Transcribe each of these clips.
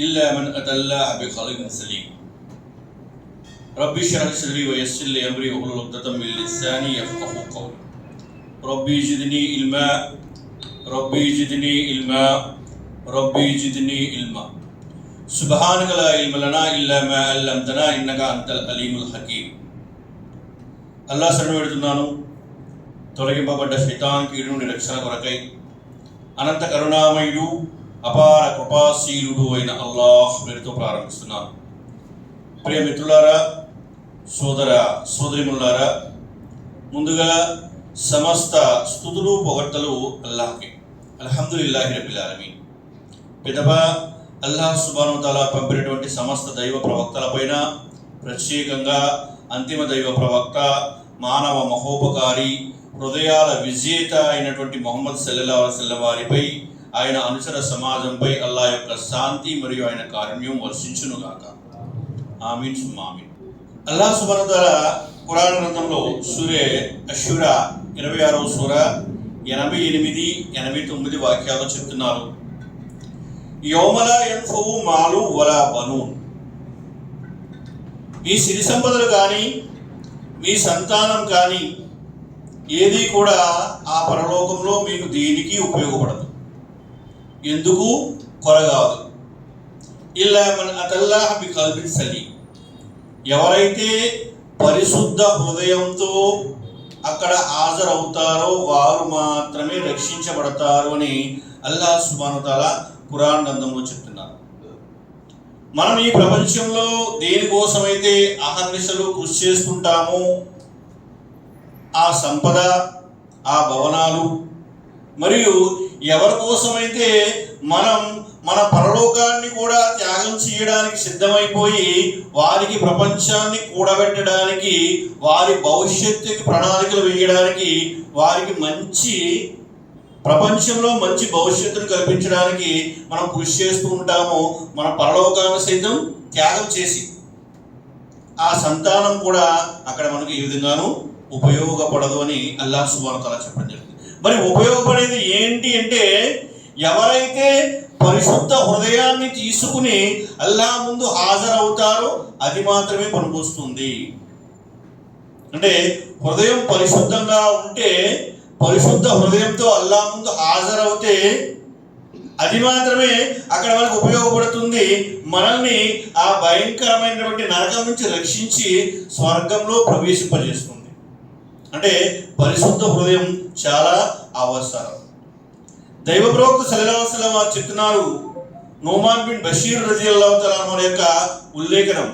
إلا من أتى الله بقلب سليم. ربي اشرح لي صدري ويسر لي أمري واحلل عقدة من لساني يفقهوا قولي. ربي زدني علما ربي زدني علما ربي زدني علما. سبحانك لا علم لنا إلا ما علمتنا إنك أنت العليم الحكيم. అల్లాహ్ శరణు పెడుతున్నాను. తొలగింపబడ్డ శైతాన్ కీడు నుండి రక్షణ కొరకై అనంత కరుణామయుడు అపార కృపాశీలుడు అయిన అల్లాహ్ పేరుతో ప్రారంభిస్తున్నాను. ప్రియ మిత్రులారా, సోదర సోదరిములారా, ముందుగా సమస్త స్తుతులు పొగడ్తలు అల్లాహ్కి. అల్హమ్దులిల్లాహి రబ్బిల్ ఆలమీన్. పిదప అల్లాహ్ సుబ్హానహు వ తఆలా పంపినటువంటి సమస్త దైవ ప్రవక్తలపైన, ప్రత్యేకంగా అంతిమ దైవ ప్రవక్త, మానవ మహోపకారి, హృదయాల విజేత అయినటువంటి ముహమ్మద్ సల్లల్లాహు అలైహి వసల్లం వారిపై, ఆయన అనుచర సమాజంపై అల్లాహ్ యొక్క శాంతి మరియు ఆయన కారుణ్యం వర్షించునుగాక. ఆమీన్ సుమ్మా ఆమీన్. అల్లాహ్ సుబ్హానహు వ తఆలా ఖురాన్ గ్రంథంలో సూరే అష్షూరా 26వ సూర 88, 89 వాక్యాలు చెప్తున్నారు. యౌమలా యన్ఫవు మాలు వలా బనూన్. మీ సిరి సంపదలు కానీ మీ సంతానం కానీ ఏది కూడా ఆ పరలోకంలో మీకు దేనికి ఉపయోగపడదు. ఎందుకు కొరగాదు. ఇల్లా మన్ అతల్లాహ బికల్బిన్ సలీం. ఎవరైతే పరిశుద్ధ హృదయంతో అక్కడ హాజరవుతారో వారు మాత్రమే రక్షించబడతారు అని అల్లాహ్ సుబ్హానహు వ తఆలా ఖురాన్ గ్రంథంలో చెప్తున్నారు. మనం ఈ ప్రపంచంలో దేనికోసమైతే అహర్నిశలు కృషి చేస్తుంటామో, ఆ సంపద, ఆ భవనాలు, మరియు ఎవరి కోసమైతే మనం మన పరలోకాన్ని కూడా త్యాగం చేయడానికి సిద్ధమైపోయి వారికి ప్రపంచాన్ని కూడబెట్టడానికి, వారి భవిష్యత్తుకి ప్రణాళికలు వేయడానికి, వారికి మంచి ప్రపంచంలో మంచి భవిష్యత్తును కల్పించడానికి మనం కృషి చేస్తూ ఉంటాము. మన పరలోకాన్ని సైతం త్యాగం చేసి ఆ సంతానం కూడా అక్కడ మనకు ఈ విధంగానూ ఉపయోగపడదు అని అల్లాహ్ సుబ్హానహు వ తఆలా చెప్పడం జరిగింది. మరి ఉపయోగపడేది ఏంటి అంటే, ఎవరైతే పరిశుద్ధ హృదయాన్ని తీసుకుని అల్లాహ్ ముందు హాజరవుతారో అది మాత్రమే పనికొస్తుంది. అంటే హృదయం పరిశుద్ధంగా ఉంటే, పరిశుద్ధ హృదయంతో అల్లాహ్ ముందు హాజరవుతే అది మాత్రమే అక్కడ మనకు ఉపయోగపడుతుంది. మనల్ని ఆ భయంకరమైనటువంటి నరకం నుంచి రక్షించి స్వర్గంలో ప్రవేశింపజేస్తుంది. అంటే పరిశుద్ధ హృదయం చాలా అవసరం. దైవ ప్రవక్త సల్లల్లాహు అలైహి వసల్లం వారు చెప్తున్నారు. నోమాన్ బిన్ బషీర్ రజియల్లాహు తఆలా అన్హు యొక్క ఉల్లేఖనం.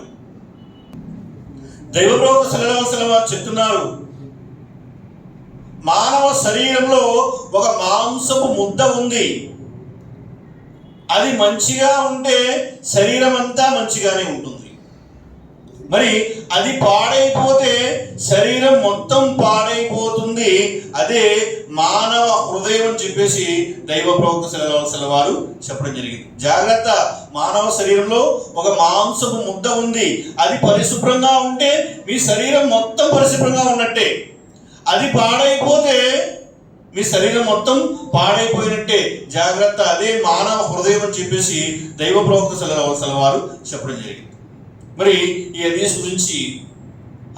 దైవ ప్రవక్త సల్లల్లాహు అలైహి వసల్లం వారు చెప్తున్నారు, మానవ శరీరంలో ఒక మాంసపు ముద్ద ఉంది. అది మంచిగా ఉంటే శరీరం అంతా మంచిగానే ఉంటుంది. మరి అది పాడైపోతే శరీరం మొత్తం పాడైపోతుంది. అదే మానవ హృదయం అని చెప్పేసి దైవ ప్రవక్త సల్లల్లాహు అలైహి వసల్లం వారు చెప్పడం జరిగింది. జాగ్రత్త, మానవ శరీరంలో ఒక మాంసపు ముద్ద ఉంది. అది పరిశుభ్రంగా ఉంటే మీ శరీరం మొత్తం పరిశుభ్రంగా ఉన్నట్టే. అది పాడైపోతే మీ శరీరం మొత్తం పాడైపోయినట్టే. జాగ్రత్త, అదే మానవ హృదయం అని చెప్పేసి దైవ ప్రవక్త సల్లల్లాహు అలైహి వసల్లం వారు చెప్పడం జరిగింది. మరి ఈ హదీస్ గురించి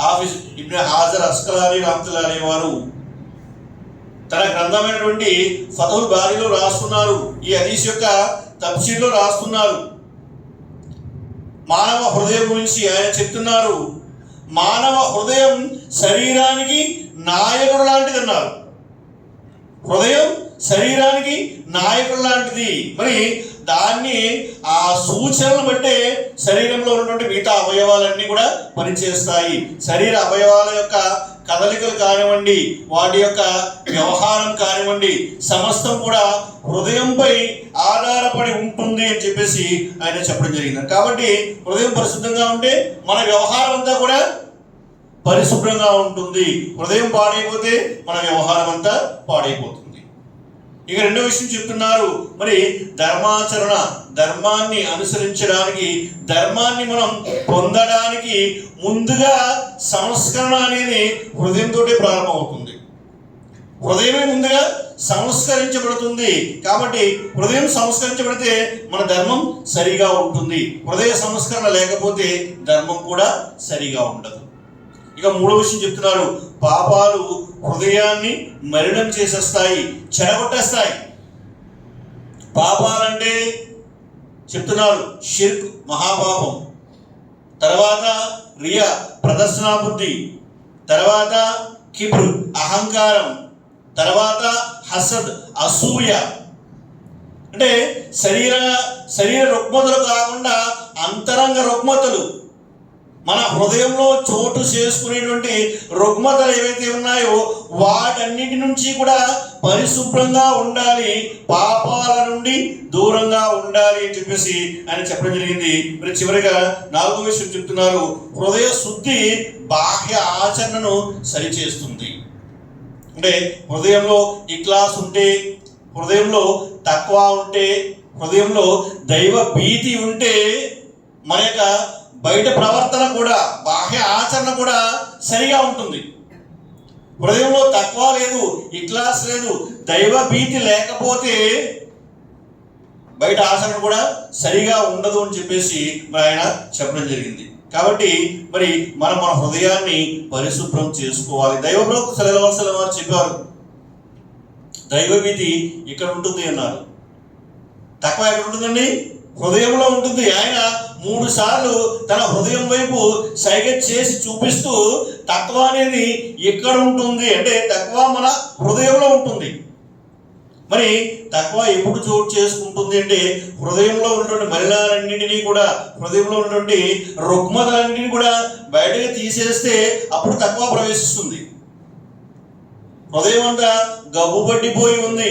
హాఫిజ్ ఇబ్న్ హజర్ అస్కలానీ రహ్మతుల్లాహి అలైహి వారు తన గ్రంథమైనటువంటి ఫతుహుల్ బారీలో రాస్తున్నారు. ఈ హదీస్ యొక్క తఫ్సీర్లో రాస్తున్నారు. మానవ హృదయం గురించి ఆయన చెప్తున్నారు, మానవ హృదయం శరీరానికి నాయకుడు లాంటిది అన్నారు. హృదయం శరీరానికి నాయకుడు లాంటిది. మరి దాన్ని ఆ సూచనలు బట్టే శరీరంలో ఉన్నటువంటి మిగతా అవయవాలన్నీ కూడా పనిచేస్తాయి. శరీర అవయవాల యొక్క కదలికలు కానివ్వండి, వాటి యొక్క వ్యవహారం కానివ్వండి, సమస్తం కూడా హృదయంపై ఆధారపడి ఉంటుంది అని చెప్పేసి ఆయన చెప్పడం జరిగింది. కాబట్టి హృదయం పరిశుద్ధంగా ఉంటే మన వ్యవహారం అంతా కూడా పరిశుభ్రంగా ఉంటుంది. హృదయం పాడైపోతే మన వ్యవహారం అంతా పాడైపోతుంది. ఇక రెండో విషయం చెప్తున్నారు, మరి ధర్మాచరణ, ధర్మాన్ని అనుసరించడానికి, ధర్మాన్ని మనం పొందడానికి ముందుగా సంస్కరణ అనేది హృదయంతో ప్రారంభమవుతుంది. హృదయమే ముందుగా సంస్కరించబడుతుంది. కాబట్టి హృదయం సంస్కరించబడితే మన ధర్మం సరిగా ఉంటుంది. హృదయ సంస్కరణ లేకపోతే ధర్మం కూడా సరిగా ఉండదు. ఇక మూడో విషయం చెప్తున్నారు, పాపాలు హృదయాన్ని మలినం చేసేస్తాయి, చెడగొట్టేస్తాయి. పాపాలంటే చెప్తున్నారు షిర్క్ మహాపాపం, తర్వాత రియా ప్రదర్శనా బుద్ధి, తర్వాత కిబ్ర్ అహంకారం, తర్వాత హసద్ అసూయ. అంటే శరీర రుగ్మతలు కాకుండా అంతరంగ రుగ్మతలు, మన హృదయంలో చోటు చేసుకునేటువంటి రుగ్మతలు ఏవైతే ఉన్నాయో వాటన్నిటి నుంచి కూడా పరిశుభ్రంగా ఉండాలి, పాపాల నుండి దూరంగా ఉండాలి అని చెప్పేసి ఆయన చెప్పడం జరిగింది. మరి చివరిగా నాలుగో విషయం చెప్తున్నారు, హృదయ శుద్ధి బాహ్య ఆచరణను సరిచేస్తుంది. అంటే హృదయంలో ఇఖ్లాస్ ఉంటే, హృదయంలో తక్వా ఉంటే, హృదయంలో దైవ భీతి ఉంటే మన యొక్క బయట ప్రవర్తన కూడా, బాహ్య ఆచరణ కూడా సరిగా ఉంటుంది. హృదయంలో తక్వా లేదు, ఇఖ్లాస్ లేదు, దైవ భీతి లేకపోతే బయట ఆచరణ కూడా సరిగా ఉండదు అని చెప్పేసి ఆయన చెప్పడం జరిగింది. కాబట్టి మరి మన హృదయాన్ని పరిశుభ్రం చేసుకోవాలి. దైవ ప్రవక్త సల్లల్లాహు అలైహి వసల్లం వారు చెప్పారు, దైవభీతి ఇక్కడ ఉంటుంది అన్నారు. తక్కువ ఎక్కడ ఉంటుందండి? హృదయంలో ఉంటుంది. ఆయన 3 సార్లు తన హృదయం వైపు సైగ చేసి చూపిస్తూ తక్కువ అనేది ఎక్కడ ఉంటుంది అంటే తక్కువ మన హృదయంలో ఉంటుంది. మరి తక్కువ ఎప్పుడు చోటు చేసుకుంటుంది అంటే హృదయంలో ఉన్నటువంటి మలినాలన్నింటినీ కూడా, హృదయంలో ఉన్నటువంటి రుగ్మతలన్నింటినీ కూడా బయటకు తీసేస్తే అప్పుడు తక్కువ ప్రవేశిస్తుంది. హృదయం అంతా గబ్బు పట్టిపోయి ఉంది,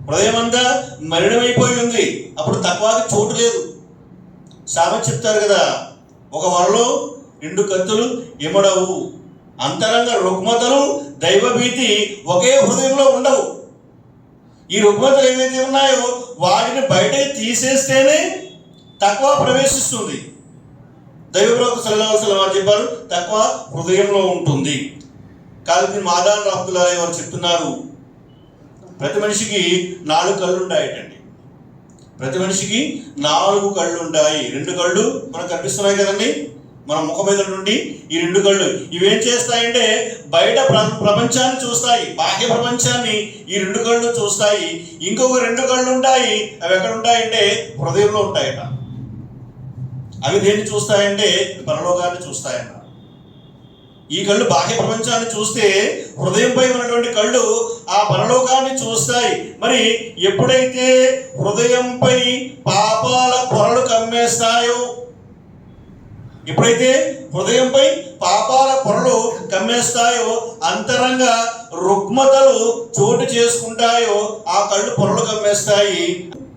హృదయం అంతా మలినమైపోయి ఉంది, అప్పుడు తక్కువకి చోటు లేదు. సామెత చెప్తారు కదా, ఒక వరలో 2 కత్తులు ఎమడవు. అంతరంగ రుగ్మతలు దైవభీతి ఒకే హృదయంలో ఉండవు. ఈ రుగ్మతలు ఏవైతే ఉన్నాయో వాటిని బయటకు తీసేస్తేనే తక్కువ ప్రవేశిస్తుంది. దైవ ప్రవక్త సల్లల్లాహు అలైహి వసల్లం వారు చెప్పారు, తక్కువ హృదయంలో ఉంటుంది. కాబట్టి మాదాన్ రహ్మతుల్లాహి వారు చెప్తున్నారు, ప్రతి మనిషికి 4 కళ్ళు ఉంటాయటండి. ప్రతి మనిషికి 4 కళ్ళు ఉంటాయి. 2 కళ్ళు మనకు కనిపిస్తున్నాయి కదండి మన ముఖం మీద నుండి. ఈ 2 కళ్ళు ఇవేం చేస్తాయంటే బయట ప్రపంచాన్ని చూస్తాయి, బాహ్య ప్రపంచాన్ని ఈ 2 కళ్ళు చూస్తాయి. ఇంకొక 2 కళ్ళు ఉంటాయి, అవి ఎక్కడ ఉంటాయంటే హృదయంలో ఉంటాయట. అవి దేన్ని చూస్తాయంటే పరలోకాన్ని చూస్తాయట. ఈ కళ్ళు బాహ్య ప్రపంచాన్ని చూస్తే హృదయంపై ఉన్నటువంటి కళ్ళు ఆ పరలోకాన్ని చూస్తాయి. మరి ఎప్పుడైతే హృదయంపై పాపాల పొరలు కమ్మేస్తాయో, ఎప్పుడైతే హృదయంపై పాపాల పొరలు కమ్మేస్తాయో, అంతరంగ రుగ్మతలు చోటు చేసుకుంటాయో, ఆ కళ్ళు పొరలు కమ్మేస్తాయి,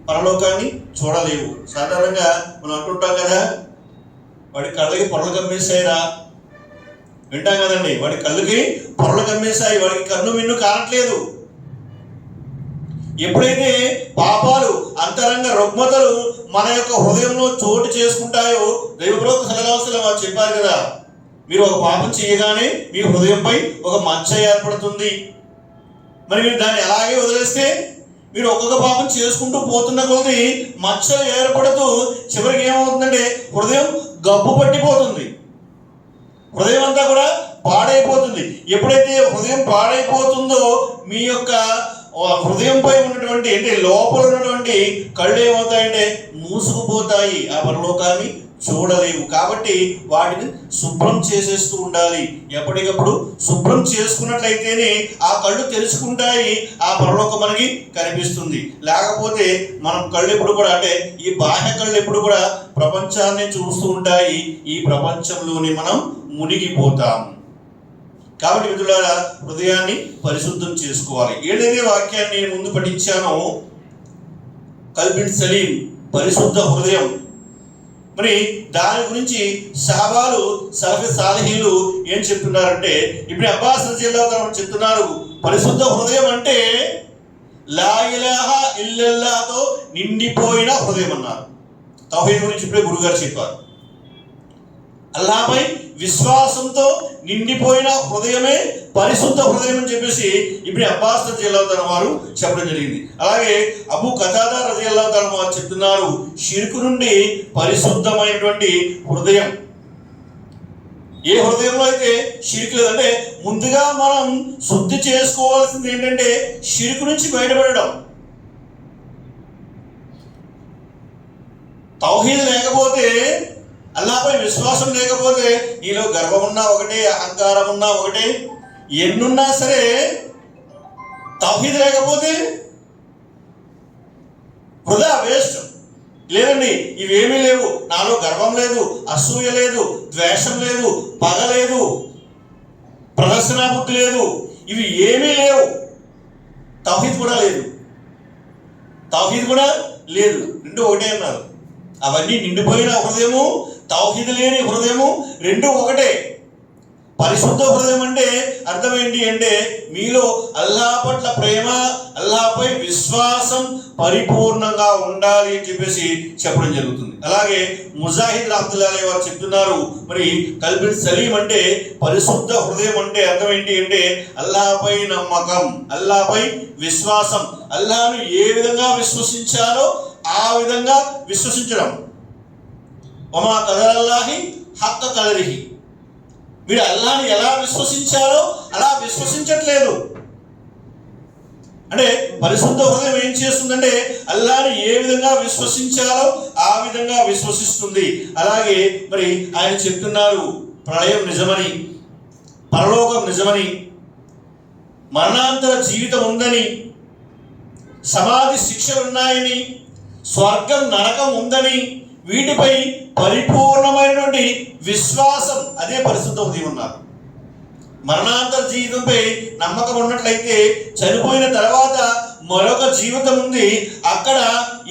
పరలోకాన్ని చూడలేవు. సాధారణంగా మనం అంటుంటాం కదా, వాడి కళ్ళకి పొరలు కమ్మేసాయిరా వింటాం కదండి, వాడి కళ్ళకి పొరలు కమ్మేశాయి, వాడికి కన్ను మిన్ను కానట్లేదు. ఎప్పుడైతే పాపాలు అంతరంగ రుగ్మతలు మన యొక్క హృదయంలో చోటు చేసుకుంటాయో, దైవ ప్రవక్త సల్లల్లాహు అలైహి వసల్లం వారు చెప్పారు కదా, మీరు ఒక పాపం చేయగానే మీ హృదయంపై ఒక మచ్చ ఏర్పడుతుంది. మరి మీరు దాన్ని అలాగే వదిలేస్తే మీరు ఒక్కొక్క పాపం చేసుకుంటూ పోతున్న కొద్దీ మచ్చ ఏర్పడుతూ చివరికి ఏమవుతుందంటే హృదయం గబ్బు పట్టిపోతుంది, హృదయం అంతా కూడా పాడైపోతుంది. ఎప్పుడైతే హృదయం పాడైపోతుందో మీ యొక్క హృదయంపై ఉన్నటువంటి అంటే లోపల ఉన్నటువంటి కళ్ళు ఏమవుతాయంటే మూసుకుపోతాయి, ఆ పరలోకాన్ని చూడలేవు. కాబట్టి వాటిని శుభ్రం చేసేస్తూ ఉండాలి. ఎప్పటికప్పుడు శుభ్రం చేసుకున్నట్లయితేనే ఆ కళ్ళు తెరుచుకుంటాయి, ఆ పరలోకం మనకి కనిపిస్తుంది. లేకపోతే మనం కళ్ళు ఎప్పుడు కూడా అంటే ఈ బాహ్య కళ్ళు ఎప్పుడు కూడా ప్రపంచాన్ని చూస్తూ ఉంటాయి, ఈ ప్రపంచంలోని మనం మునిగిపోతాం. కాబట్టి మిత్రులారా, హృదయాన్ని పరిశుద్ధం చేసుకోవాలి. ఏదైతే వాక్యాన్ని నేను ముందు పఠించానో కల్బిన్ సలీం, పరిశుద్ధ హృదయం, మరి దాని గురించి సహబాలు సలఫీ సాలిహీలు ఏం చెప్తున్నారంటే, ఇప్పుడు అబ్బాస్ రజియల్లాహు అన్హు చెప్తున్నారు, పరిశుద్ధ హృదయం అంటే లా ఇలాహా ఇల్లల్లాహ్తో నిండిపోయిన హృదయం అన్నారు. తౌహీద్ గురించి ఇప్పుడే గురుగారు చెప్పారు. అల్లాహపై విశ్వాసంతో నిండిపోయిన హృదయమే పరిశుద్ధ హృదయం అని చెప్పేసి ఇబ్న్ అబ్బాస్ రజియల్లాహు తఆలా వారు చెప్పడం జరిగింది. అలాగే అబూ ఖతాదా రజియల్లాహు తఆలా వారు చెప్తున్నారు, షిర్కు నుండి పరిశుద్ధమైనటువంటి హృదయం, ఏ హృదయంలో అయితే షిర్కు లేదంటే ముందుగా మనం శుద్ధి చేసుకోవాల్సింది ఏంటంటే షిర్కు నుంచి బయటపడడం. తౌహీద్ లేకపోతే, అల్లాహపై విశ్వాసం లేకపోతే నీలో గర్వం ఉన్నా ఒకటే, అహంకారం ఉన్నా ఒకటే, ఎన్నున్నా సరే తౌహీద్ లేకపోతే వృధా, వేస్ట్. లేదండి ఇవేమీ లేవు, నాలో గర్వం లేదు, అసూయ లేదు, ద్వేషం లేదు, పగ లేదు, ప్రదర్శనా బుద్ధి లేదు, ఇవి ఏమీ లేవు, తౌహీద్ కూడా లేదు, తౌహీద్ కూడా లేదు, రెండు ఒకటే అన్నారు. అవన్నీ నిండిపోయిన హృదయము, తౌహీద్ లేని హృదయము రెండు ఒకటే. పరిశుద్ధ హృదయం అంటే అర్థం ఏంటి అంటే మీలో అల్లాహ్ పట్ల ప్రేమ, అల్లాహపై విశ్వాసం పరిపూర్ణంగా ఉండాలి అని చెప్పేసి చెప్పడం జరుగుతుంది. అలాగే ముజాహిద్ రహ్మతుల్లాహి అలైహి వారు చెప్తున్నారు, మరి కల్బిన్ సలీం అంటే పరిశుద్ధ హృదయం అంటే అర్థం ఏంటి అంటే అల్లాహపై నమ్మకం, అల్లాహపై విశ్వాసం, అల్లాహ్ను ఏ విధంగా విశ్వసించాలో ఆ విధంగా విశ్వసించడం. వమా ఖదరల్లాహి హక్క ఖదరిహి, మీరు అల్లాహ్ని ఎలా విశ్వసించారో అలా విశ్వసించట్లేదు. అంటే పరిశుద్ధ హృదయం ఏం చేస్తుందంటే అల్లాహ్ని ఏ విధంగా విశ్వసించాలో ఆ విధంగా విశ్వసిస్తుంది. అలాగే మరి ఆయన చెప్తున్నారు, ప్రళయం నిజమని, పరలోకం నిజమని, మరణాంతర జీవితం ఉందని, సమాధి శిక్షలు ఉన్నాయని, స్వర్గం నరకం ఉందని, వీటిపై పరిపూర్ణమైనటువంటి విశ్వాసం, అదే పరిశుద్ధ హృదయం ఉన్నారు. మరణాంతర జీవితంపై నమ్మకం ఉన్నట్లయితే చనిపోయిన తర్వాత మరొక జీవితం ఉంది, అక్కడ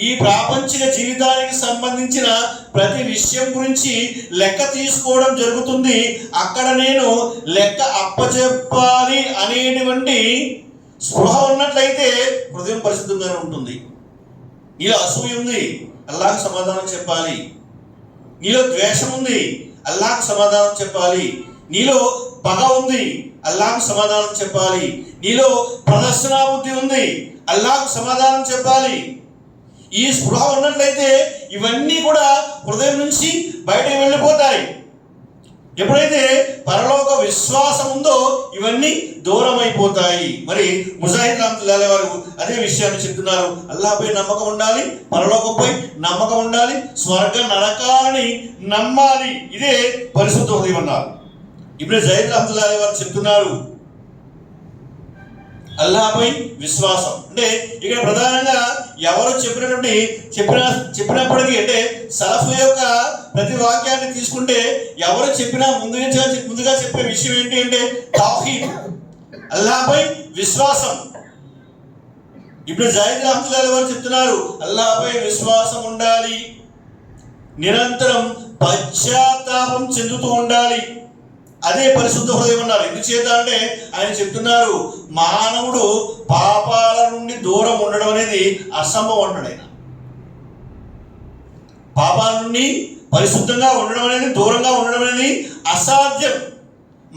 ఈ ప్రాపంచిక జీవితానికి సంబంధించిన ప్రతి విషయం గురించి లెక్క తీసుకోవడం జరుగుతుంది. అక్కడ నేను లెక్క అప్పచెప్పాలి అనేటువంటి స్పృహ ఉన్నట్లయితే హృదయం పరిశుద్ధంగానే ఉంటుంది. నీలో అసూయ ఉంది, అల్లాహ్కు సమాధానం చెప్పాలి. నీలో ద్వేషం ఉంది, అల్లాహ్కు సమాధానం చెప్పాలి. నీలో పగ ఉంది, అల్లాహ్కు సమాధానం చెప్పాలి. నీలో ప్రదర్శనా బుద్ధి ఉంది, అల్లాహ్కు సమాధానం చెప్పాలి. ఈ స్పృహ ఉన్నట్లయితే ఇవన్నీ కూడా హృదయం నుంచి బయటకు వెళ్ళిపోతాయి. ఎప్పుడైతే పరలోక విశ్వాసం ఉందో ఇవన్నీ దూరం అయిపోతాయి. మరి ముజాహిద్ రహ్మతుల్లాహి అలైహి వారు అదే విషయాన్ని చెప్తున్నారు, అల్లాహ్పై నమ్మకం ఉండాలి, పరలోకంపై నమ్మకం ఉండాలి, స్వర్గ నరకాలని నమ్మాలి, ఇదే పరిశుద్ధ హృదయం అన్నారు. ఇప్పుడు జైద్ రహ్మతుల్లాహి అలైహి వారు చెప్తున్నారు అల్లాహ్పై విశ్వాసం అంటే ఇక్కడ ప్రధానంగా ఎవరు చెప్పినప్పటికీ అంటే సలఫ్ యొక్క ప్రతి వాక్యాన్ని తీసుకుంటే ఎవరు చెప్పినా ముందుగా చెప్పే విషయం ఏంటి అంటే తౌహీద్, అల్లాహ్పై విశ్వాసం. ఇప్పుడు జైద్ రహ్మతుల్లాహి అలైహి వారు చెప్తున్నారు అల్లాహ్పై విశ్వాసం ఉండాలి, నిరంతరం పశ్చాత్తాపం చెందుతూ ఉండాలి, అదే పరిశుద్ధ హృదయం అన్నారు. ఎందుచేత అంటే ఆయన చెప్తున్నారు మానవుడు పాపాల నుండి దూరం ఉండడం అనేది అసంభవం అంటాడు ఆయన. పాపాల నుండి పరిశుద్ధంగా ఉండడం అనేది, దూరంగా ఉండడం అనేది అసాధ్యం.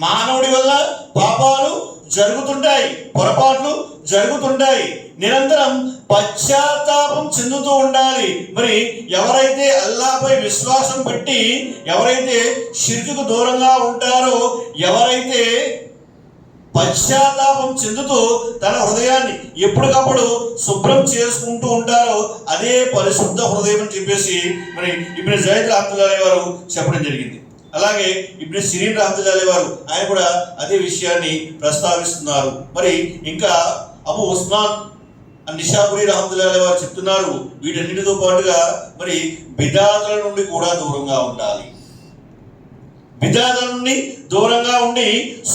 మానవుడి వల్ల పాపాలు జరుగుతుంటాయి, పొరపాట్లు జరుగుతుంటాయి, నిరంతరం పశ్చాత్తాపం చెందుతూ ఉండాలి. మరి ఎవరైతే అల్లాహ్పై విశ్వాసం పెట్టి ఎవరైతే షిర్కుకు దూరంగా ఉంటారో, ఎవరైతే పశ్చాత్తాపం చెందుతూ తన హృదయాన్ని ఎప్పటికప్పుడు శుభ్రం చేసుకుంటూ ఉంటారో అదే పరిశుద్ధ హృదయం అని చెప్పేసి మరి ఇబ్న్ జైద్ రహ్మతుల్లాహి అలైహి వారు చెప్పడం జరిగింది. అలాగే ఇబ్న్ సిరీన్ రహ్మతుల్లాహి అలైహి వారు ఆయన కూడా అదే విషయాన్ని ప్రస్తావిస్తున్నారు. మరి ఇంకా అబూ ఉస్మాన్ నిషాపురి రహ్మతుల్లాహి అలైహి వారు చెప్తున్నారు వీటన్నిటితో పాటుగా మరి బిదాతుల నుండి కూడా దూరంగా ఉండాలి. బిదాతుల నుండి దూరంగా ఉండి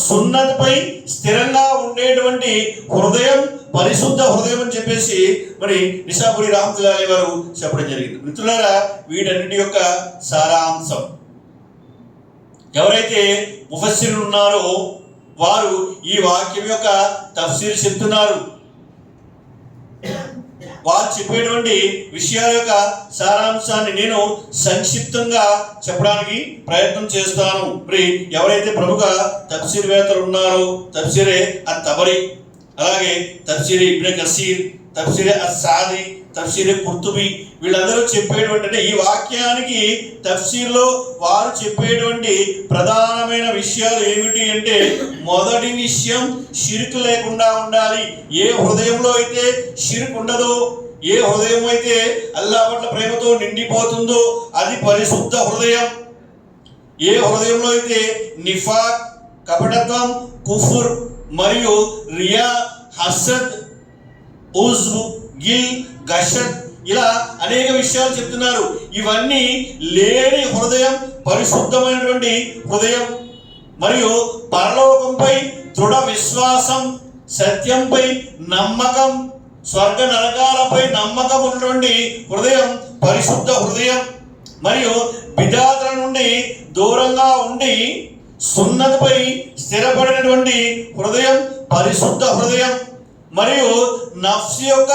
సున్నత్పై స్థిరంగా ఉండేటువంటి హృదయం పరిశుద్ధ హృదయం అని చెప్పేసి మరి నిషాపురి రహ్మతుల్లాహి అలైహి వారు చెప్పడం జరిగింది. మిత్రులారా, వీటన్నిటి యొక్క సారాంశం ఎవరైతే ముఫస్సిరులు ఉన్నారో వారు ఈ వాక్యం యొక్క తఫ్సీర్ చెప్తున్నారు. వారు చెప్పేటువంటి విషయాల యొక్క సారాంశాన్ని నేను సంక్షిప్తంగా చెప్పడానికి ప్రయత్నం చేస్తాను. మరి ఎవరైతే ప్రముఖ తఫ్సీర్వేత్తలు ఉన్నారో తఫ్సీరే అతబరీ, అలాగే తఫ్సీరే ఇబ్న్ కసీర్, తఫ్సీరే అస్సాది, తఫ్సీరే కుర్తుబీ, వీళ్ళందరూ చెప్పేటువంటి ఈ వాక్యానికి తఫ్సీర్లో వారు చెప్పేటువంటి ప్రధానమైన విషయాలు ఏమిటి అంటే, మొదటి విషయం షిర్క్ లేకుండా ఉండాలి. ఏ హృదయంలో అయితే షిర్క్ ఉండదో, ఏ హృదయం అయితే అల్లాహ్ పట్ల ప్రేమతో నిండిపోతుందో అది పరిశుద్ధ హృదయం. ఏ హృదయంలో అయితే నిఫాక్, కపటత్వం, కుఫ్ర్ మరియు రియా, హసద్, ఉజ్బ్, గిల్, గషద్ ఇలా అనేక విషయాలు చెప్తున్నారు. ఇవన్నీ లేని హృదయం పరిశుద్ధమైనటువంటి హృదయం. మరియు పరలోకంపై దృఢ విశ్వాసం, సత్యంపై నమ్మకం, స్వర్గ నరకాలపై నమ్మకం ఉన్నటువంటి హృదయం పరిశుద్ధ హృదయం. మరియు బిదాతుల నుండి దూరంగా ఉండి సున్నతిపై స్థిరపడినటువంటి హృదయం పరిశుద్ధ హృదయం. మరియు నఫ్స్ యొక్క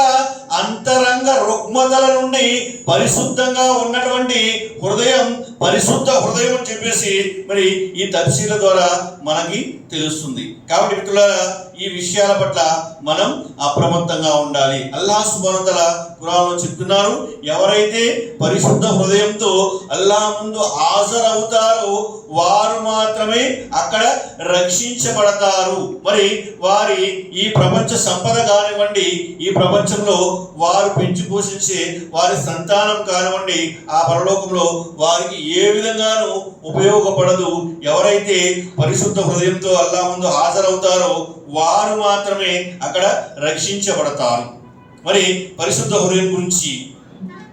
అంతరంగ రుగ్మతల నుండి పరిశుద్ధంగా ఉన్నటువంటి హృదయం పరిశుద్ధ హృదయం అని చెప్పేసి మరి ఈ తఫ్సీర్ల ద్వారా మనకి తెలుస్తుంది. కాబట్టి మిత్రులారా, ఈ విషయాల పట్ల మనం అప్రమత్తంగా ఉండాలి. అల్లాహ్ సుబ్హానహు వ తఆలా ఖురాన్లో చెప్తున్నారు, ఎవరైతే పరిశుద్ధ హృదయంతో అల్లాహ్ ముందు హాజరవుతారో వారు మాత్రమే అక్కడ రక్షించబడతారు. మరి వారి ఈ ప్రపంచ సంపద కానివ్వండి, ఈ ప్రపంచంలో వారు పెంచి పోషించే వారి సంతానం కానివ్వండి, ఆ పరలోకంలో వారికి ఏ విధంగానూ ఉపయోగపడదు. ఎవరైతే పరిశుద్ధ హృదయంతో అల్లాహ్ ముందు హాజరవుతారో వారు మాత్రమే అక్కడ రక్షించబడతారు. మరి పరిశుద్ధ హృదయం గురించి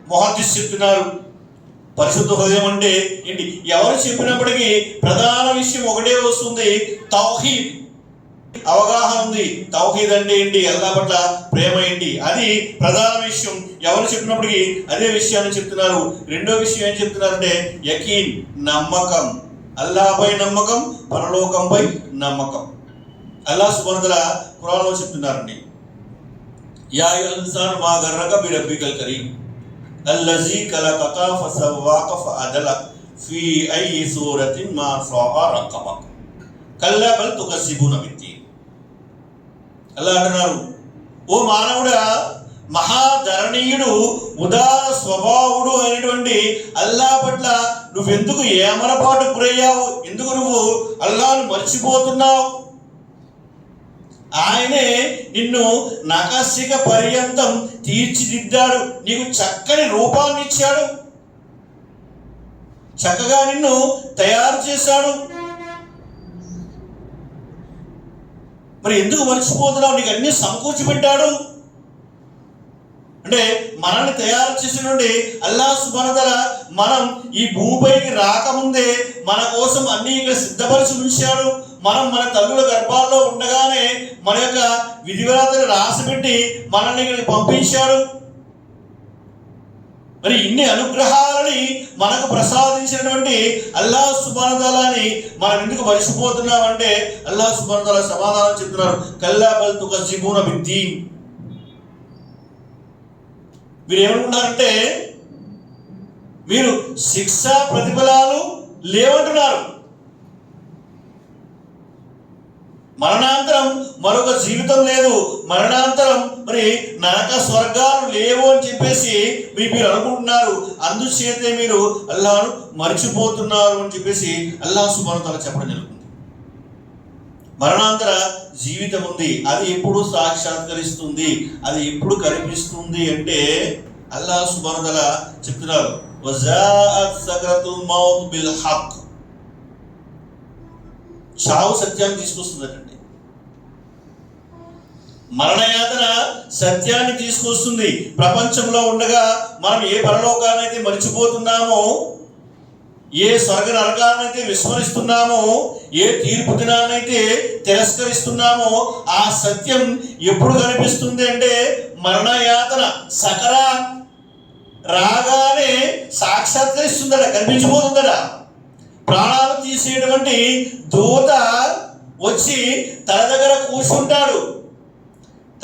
ముహద్దీస్ చెప్తున్నారు. పరిశుద్ధ హృదయం అంటే ఏంటి? ఎవరు చెప్పినప్పటికీ ప్రధాన విషయం ఒకటే వస్తుంది, తౌహీద్. అవగాహన ఉంది. తౌహీద్ అంటే ఏంటి, అల్లాహ్ పట్ల ప్రేమ ఏంటి, అది ప్రధాన విషయం. ఎవరు చెప్పినప్పటికీ అదే విషయాన్ని చెప్తున్నారు. రెండో విషయం ఏం చెప్తున్నారంటే యకీన్, నమ్మకం. అల్లాహ్పై నమ్మకం, పరలోకంపై నమ్మకం. అల్లాహ్ సుబ్హానహు వ తఆలా ఖురాన్లో చెప్తున్నారండి, యా అయ్యుహల్ ఇన్సాను మా గర్రక బిరబ్బికల్ కరీం అల్లజీ ఖలకక ఫసవ్వాక ఫఅదలక ఫీ అయ్యి సూరతిన్ మా షాఅ రకబక కల్లా బల్ తుకజ్జిబూన బిద్దీన్. అల్లాహ్ అంటున్నారు, ఓ మానవుడా, మహాధరణీయుడు, ఉదార స్వభావుడు అయినటువంటి అల్లాహ్ పట్ల నువ్వెందుకు ఏమరపాటు గురయ్యావు? ఎందుకు నువ్వు అల్లాహ్ను మర్చిపోతున్నావు? ఆయనే నిన్ను నఖశిఖ పర్యంతం తీర్చిదిద్దాడు, నీకు చక్కని రూపాన్ని ఇచ్చాడు, చక్కగా నిన్ను తయారు చేశాడు. మరి ఎందుకు మర్చిపోతున్నావు? నీకు అన్ని సమకూర్చి పెట్టాడు. అంటే మనల్ని తయారు చేసినటువంటి అల్లాహ్ సుబ్హానహు వ తఆలా మనం ఈ భూమిపైకి రాకముందే మన కోసం అన్ని ఇక్కడ సిద్ధపరిచి ఉంచాడు. మనం మన తల్లుల గర్భాల్లో ఉండగానే మన యొక్క విధివిధానాలను రాసిపెట్టి మనల్ని ఇక్కడికి పంపించాడు. మరి ఇన్ని అనుగ్రహాలని మనకు ప్రసాదించినటువంటి అల్లాహ్ సుబ్హానహు వ తఆలాని మనం ఎందుకు మర్చిపోతున్నామంటే అల్లాహ్ సుబ్హానహు వ తఆలా సమాధానం చెప్తున్నారు, కల్లా బల్ తుకజ్జిబూన బిద్దీన్. మీరు ఏమనుకుంటారంటే మీరు శిక్ష ప్రతిఫలాలు లేవంటున్నారు. మరణాంతరం మరొక జీవితం లేదు, మరణాంతరం మరి నరక స్వర్గాలు లేవు అని చెప్పేసి మీరు అనుకుంటున్నారు. అందుచేతే మీరు అల్లాహ్ను మర్చిపోతున్నారు అని చెప్పేసి అల్లాహ్ సుబ్హానహు వ తఆలా చెప్పడం జరుగుతుంది. మరణాంతర జీవితం ఉంది, అది ఎప్పుడు సాక్షాత్కరిస్తుంది, అది ఎప్పుడు కనిపిస్తుంది అంటే అల్లాహ్ సుబ్హానహు వ తఆలా చెప్తున్నారు, వజాఅత్ సక్రతుల్ మౌత్ బిల్ హక్. చావు సత్యాన్ని తీసుకొస్తుందటండి. మరణయాతన సత్యాన్ని తీసుకొస్తుంది. ప్రపంచంలో ఉండగా మనం ఏ పరలోకాన్నైతే మర్చిపోతున్నామో, ఏ స్వర్గ నరకాలనైతే విస్మరిస్తున్నామో, ఏ తీర్పు దినాన్నైతే తిరస్కరిస్తున్నామో, ఆ సత్యం ఎప్పుడు కనిపిస్తుంది అంటే మరణయాతన సకరా రాగానే సాక్షాత్కరిస్తుందట, కనిపించిపోతుందట. ప్రాణాలు తీసేటువంటి దూత వచ్చి తన దగ్గర కూర్చుంటాడు.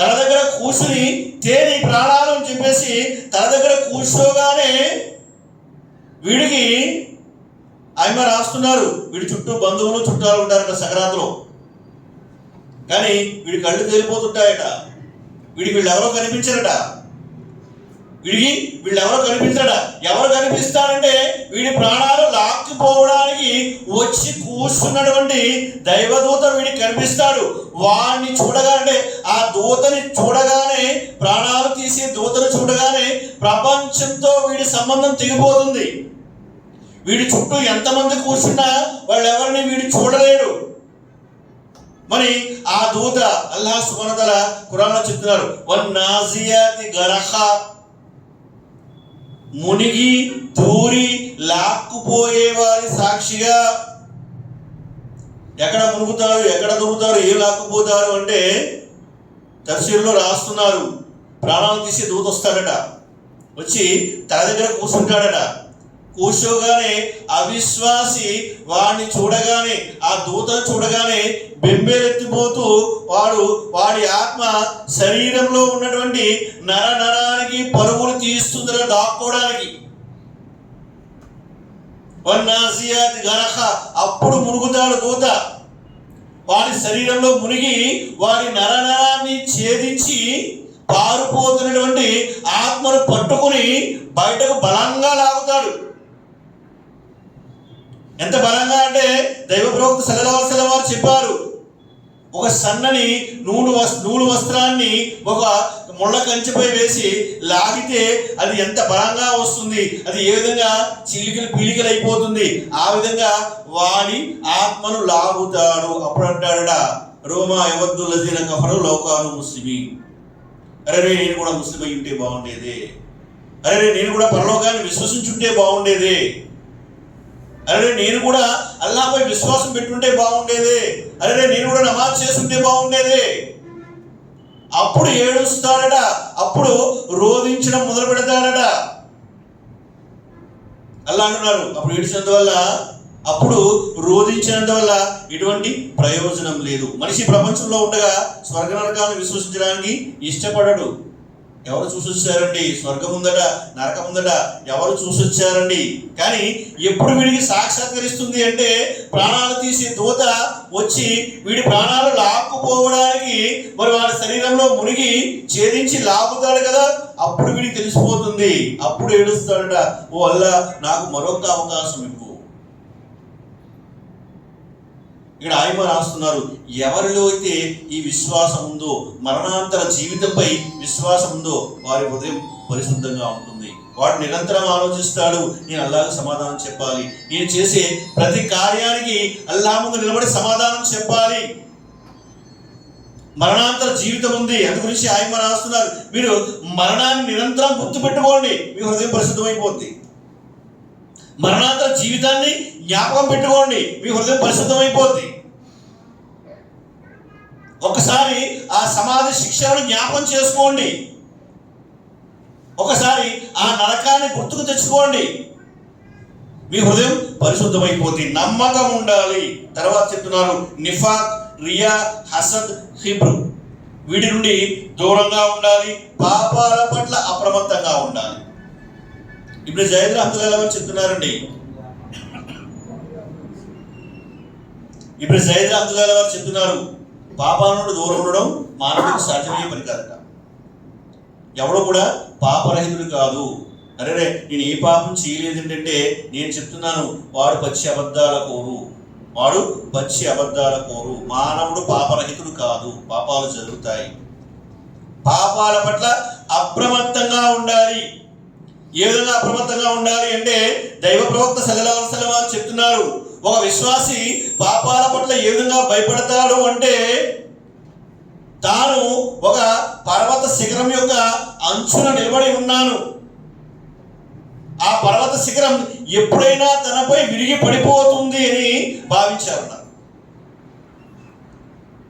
తన దగ్గర కూర్చుని తేని ప్రాణాలు అని చెప్పేసి తన దగ్గర కూర్చోగానే వీడికి ఆయన రాస్తున్నారు, వీడి చుట్టూ బంధువులు చుట్టాలు ఉంటారట సకరాత్లో. కానీ వీడి కళ్ళు తేలిపోతుంటాయట, వీడికి వీళ్ళెవరో కనిపించారట, వీళ్ళెవరో కనిపించారట. ఎవరు కనిపిస్తారంటే వీడి ప్రాణాలు లాక్కుపోవడానికి వచ్చి కూర్చున్నటువంటి దైవదూత వీడికి కనిపిస్తాడు. వాడిని చూడగానే, ఆ దూతని చూడగానే, ప్రాణాలు తీసి దూతను చూడగానే ప్రపంచంతో వీడి సంబంధం తెగిపోతుంది. వీడి చుట్టూ ఎంతమంది కూర్చున్నా వాళ్ళెవరిని వీడు చూడలేడు. మరి ఆ దూత అల్లాహ్ సుబ్హానహు వ తఆలా ఖురాన్లో చెప్తున్నారు, వన్నాజియాతి గరఖా, మునిగి దూరి లాక్కుపోయే వారి సాక్షిగా. ఎక్కడ మునుగుతారు, ఎక్కడ దూరుతారు, ఏం లాక్కుపోతారు అంటే తఫ్సీర్లో రాస్తున్నారు, ప్రాణాలు తీసి దూత వస్తాడట, వచ్చి తన దగ్గర కూర్చుంటాడట. కూర్చోగానే అవిశ్వాసి వాడిని చూడగానే, ఆ దూతను చూడగానే బెంబేలెత్తిపోతూ వాడి ఆత్మ శరీరంలో ఉన్నటువంటి నరానికి పరుగులు తీస్తుందని దాక్కోవడానికి. అప్పుడు మునుగుతాడు దూత, వాడి శరీరంలో మునిగి వాడి నరాన్ని ఛేదించి పారిపోతున్నటువంటి ఆత్మను పట్టుకుని బయటకు బలంగా లాగుతాడు. ఎంత బలంగా అంటే దైవ ప్రవక్త సల్లల్లాహు అలైహి వసల్లం వారు చెప్పారు, ఒక సన్నని నూలు వస్త్రాన్ని ఒక ముళ్ళ కంచెపై వేసి లాగితే అది ఎంత బలంగా వస్తుంది, అది ఏ విధంగా పీలికలు అయిపోతుంది, ఆ విధంగా వాడి ఆత్మను లాగుతాడు. అప్పుడు అంటాడట, రోమా యవద్దుల్లజీన కఫరు లౌకాను ముస్లిమీన్, అరే నేను కూడా ముస్లిం అయి ఉంటే బాగుండేదే, అరే నేను కూడా పరలోకాన్ని విశ్వసించుంటే బాగుండేదే, అరే నేను కూడా అల్లాహ్పై విశ్వాసం పెట్టుంటే బాగుండేదే, అరే నేను కూడా నమాజ్ చేస్తుంటే బాగుండేదే. అప్పుడు ఏడుస్తాడట, అప్పుడు రోధించడం మొదలు పెడతాడట. అల్లా అంటున్నారు, అప్పుడు ఏడ్చినందువల్ల, అప్పుడు రోధించినందువల్ల ఎటువంటి ప్రయోజనం లేదు. మనిషి ప్రపంచంలో ఉండగా స్వర్గ నరకాలను విశ్వసించడానికి ఇష్టపడడు. ఎవరు చూసొచ్చారండి? స్వర్గం ఉందట, నరకం ఉందట, ఎవరు చూసొచ్చారండి? కానీ ఎప్పుడు వీడికి సాక్షాత్కరిస్తుంది అంటే ప్రాణాలు తీసి దూత వచ్చి వీడి ప్రాణాలు లాక్కుపోవడానికి మరి వాడి శరీరంలో మునిగి ఛేదించి లాగుతాడు కదా, అప్పుడు వీడికి తెలిసిపోతుంది. అప్పుడు ఏడుస్తాడట, ఓ అల్లా నాకు మరొక అవకాశం ఇవ్వు. ఇక్కడ ఆయన రాస్తున్నారు, ఎవరిలో అయితే ఈ విశ్వాసం ఉందో, మరణాంతర జీవితంపై విశ్వాసం ఉందో వారి హృదయం పరిశుద్ధంగా ఉంటుంది. వాడు నిరంతరం ఆలోచిస్తాడు, నేను అల్లాహ్కు సమాధానం చెప్పాలి, నేను చేసే ప్రతి కార్యానికి అల్లాహ్ ముందు నిలబడి సమాధానం చెప్పాలి. మరణాంతర జీవితం ఉంది. అందు గురించి ఆయన రాస్తున్నారు, మీరు మరణాన్ని నిరంతరం గుర్తుపెట్టుకోండి, మీ హృదయం పరిశుద్ధమైపోద్ది. మరణాంతర జీవితాన్ని జ్ఞాపకం పెట్టుకోండి, మీ హృదయం పరిశుద్ధమైపోద్ది. ఒకసారి ఆ సమాధి శిక్షను జ్ఞాపకం చేసుకోండి, ఒకసారి ఆ నరకాన్ని గుర్తుకు తెచ్చుకోండి, మీ హృదయం పరిశుద్ధమైపోతుంది. నమ్మకం ఉండాలి. తర్వాత చెప్తున్నారు, నిఫాక్, రియా, హసద్, హిబ్రు, వీటి నుండి దూరంగా ఉండాలి, పాపాల పట్ల అప్రమత్తంగా ఉండాలి. ఇప్పుడు జైద్ రహమతుల్లాహి అని చెప్తున్నారండి, ఇప్పుడు జైద్ రహమతుల్లాహి వారు చెప్తున్నారు, పాపాల నుండి దూరం ఉండడం మానవుడికి సాధ్యమయ్యే పని కాదట. ఎవడో కూడా పాపరహితుడు కాదు. అరే నేను ఏ పాపం చేయలేదు ఏంటంటే నేను చెప్తున్నాను, వాడు పచ్చి అబద్ధాల కోరు, వాడు పచ్చి అబద్ధాల కోరు. మానవుడు పాపరహితుడు కాదు, పాపాలు జరుగుతాయి. పాపాల పట్ల అప్రమత్తంగా ఉండాలి. ఏ విధంగా అప్రమత్తంగా ఉండాలి అంటే దైవ ప్రవక్త సల్లల్లాహు అలైహి వసల్లం వారు చెప్తున్నారు, ఒక విశ్వాసి పాపాల పట్ల ఏ విధంగా భయపడతాడు అంటే తాను ఒక పర్వత శిఖరం యొక్క అంచున నిలబడి ఉన్నాను, ఆ పర్వత శిఖరం ఎప్పుడైనా తనపై విరిగి పడిపోతుంది అని భావించారు.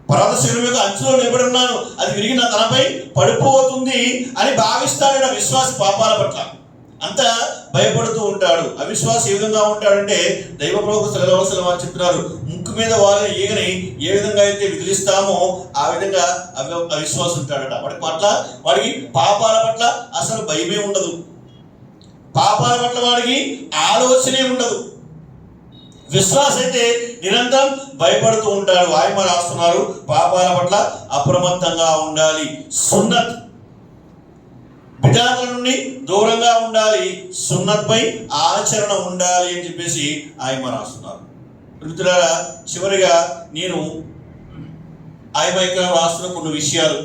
పర్వత శిఖరం యొక్క అంచులో నిలబడి ఉన్నాను, అది విరిగి నా తనపై పడిపోతుంది అని భావిస్తాడు విశ్వాసి పాపాల పట్ల. అంత భయపడుతూ ఉంటాడు. అవిశ్వాసి ఏ విధంగా ఉంటాడంటే దైవ ప్రవక్త సల్లల్లాహు అలైహి వసల్లం వారు చెప్తున్నారు, ముక్కు ముక్కు మీద వాళ్ళని ఈగని ఏ విధంగా అయితే విదిలిస్తామో ఆ విధంగా అవిశ్వాసం ఉంటాడట. వాడి పట్ల వాడికి పాపాల పట్ల అసలు భయమే ఉండదు, పాపాల పట్ల వాడికి ఆలోచనే ఉండదు. విశ్వాస అయితే నిరంతరం భయపడుతూ ఉంటాడు. ఆయమ రాస్తున్నారు, పాపాల పట్ల అప్రమత్తంగా ఉండాలి, సున్నత్ బిడాల నుండి దూరంగా ఉండాలి, సున్నత్ పై ఆచరణ ఉండాలి అని చెప్పేసి ఆయమ రాస్తున్నారు. మిత్రులారా, చివరిగా నేను ఆయమ ఇక్కడ రాస్తున్న కొన్ని విషయాలు,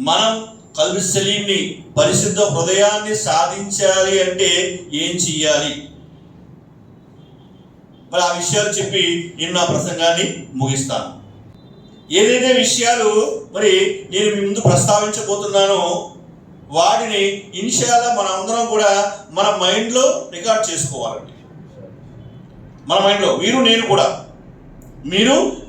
మనం కల్బి సలీంని పరిశుద్ధ హృదయాన్ని సాధించాలి అంటే ఏం చెయ్యాలి, మరి ఆ విషయాలు చెప్పి నేను నా ప్రసంగాన్ని ముగిస్తాను. ఏదైతే విషయాలు మరి నేను మీ ముందు ప్రస్తావించబోతున్నానో వాటిని ఇన్షాల్లా మన అందరం కూడా మన మైండ్లో రికార్డ్ చేసుకోవాలండి. మన మైండ్లో మీరు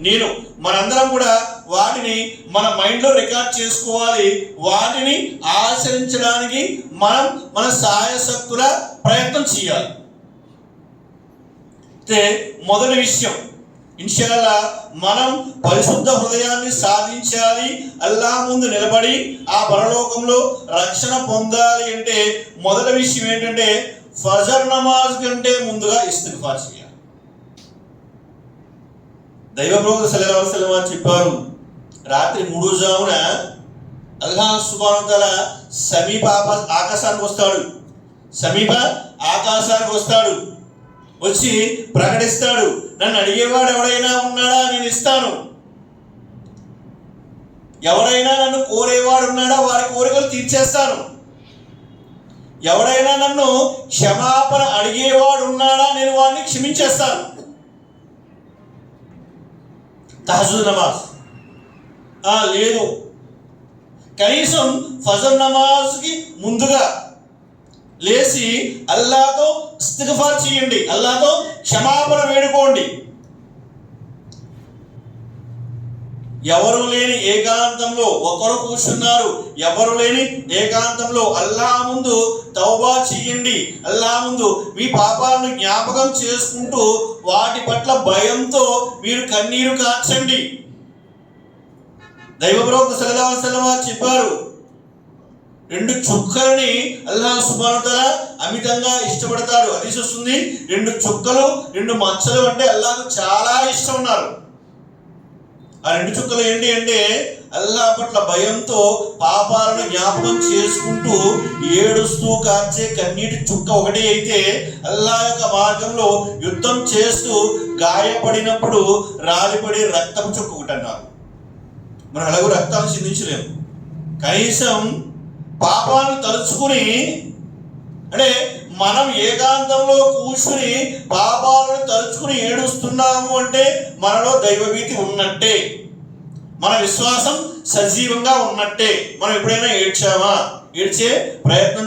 నేను మనందరం కూడా వాటిని మన మైండ్లో రికార్డ్ చేసుకోవాలి. వాటిని ఆచరించడానికి మనం మన సాయశక్తుల ప్రయత్నం చేయాలి. అయితే మొదటి విషయం, ఇన్షాల్లా మనం పరిశుద్ధ హృదయాన్ని సాధించాలి, అల్లా ముందు నిలబడి ఆ పరలోకంలో రక్షణ పొందాలి అంటే మొదటి విషయం ఏంటంటే ఫజర్ నమాజ్ కంటే ముందుగా ఇస్తిగ్ఫార్ చేయాలి. దైవ ప్రవక్త సల్లల్లాహు అలైహి వసల్లం చెప్పారు, రాత్రి 3 జామున అల్లాహ్ సుబ్హానహు వ తఆలా సమీప ఆకాశానికి వస్తాడు, వచ్చి ప్రకటిస్తాడు, నన్ను అడిగేవాడు ఎవడైనా ఉన్నాడా, నేను ఇస్తాను. ఎవడైనా నన్ను కోరేవాడు ఉన్నాడా, వారి కోరికలు తీర్చేస్తాను. ఎవడైనా నన్ను క్షమాపణ అడిగేవాడు ఉన్నాడా, నేను వాడిని క్షమించేస్తాను. తహజ్జుద్ నమాజ్ లేదు, కనీసం ఫజర్ నమాజ్కి ముందుగా లేచి అల్లాతో ఇస్తిగ్ఫార్ చేయండి, అల్లాతో క్షమాపణ వేడుకోండి. ఎవరు లేని ఏకాంతంలో ఒకరు కూర్చున్నారు, ఎవరు లేని ఏకాంతంలో అల్లా ముందు తౌబా చేయండి. అల్లా ముందు మీ పాపాలను జ్ఞాపకం చేసుకుంటూ వాటి పట్ల భయంతో మీరు కన్నీరు కార్చండి. దైవ ప్రవక్త సల్లల్లాహు అలైహి వసల్లం చెప్పారు, 2 చుక్కలని అల్లాహ్ సుబ్హానహు వ తఆలా అమితంగా ఇష్టపడతాడు. హదీస్ వస్తుంది, 2 చుక్కలు 2 మచ్చలు అంటే అల్లాహ్కు చాలా ఇష్టం ఉన్నారు. ఆ 2 చుక్కలు ఏంటి అంటే అల్లాహ్ పట్ల భయంతో పాపాలను జ్ఞాపకం చేసుకుంటూ ఏడుస్తూ కార్చే కన్నీటి చుక్క ఒకటి అయితే, అల్లాహ్ యొక్క మార్గంలో యుద్ధం చేస్తూ గాయపడినప్పుడు రాలిపడి రక్తం చుక్క ఒకటి అన్నారు. మనం అలాగూ రక్తాన్ని చిందించలేము, కనీసం పాపాలను తలుచుకుని, అంటే మనం ఏకాంతంలో కూర్చుని పాపాలను తలుచుకుని ఏడుస్తున్నాము అంటే మనలో దైవభీతి ఉన్నట్టే, మన విశ్వాసం సజీవంగా ఉన్నట్టే. మనం ఎప్పుడైనా ఏడ్చే ప్రయత్నం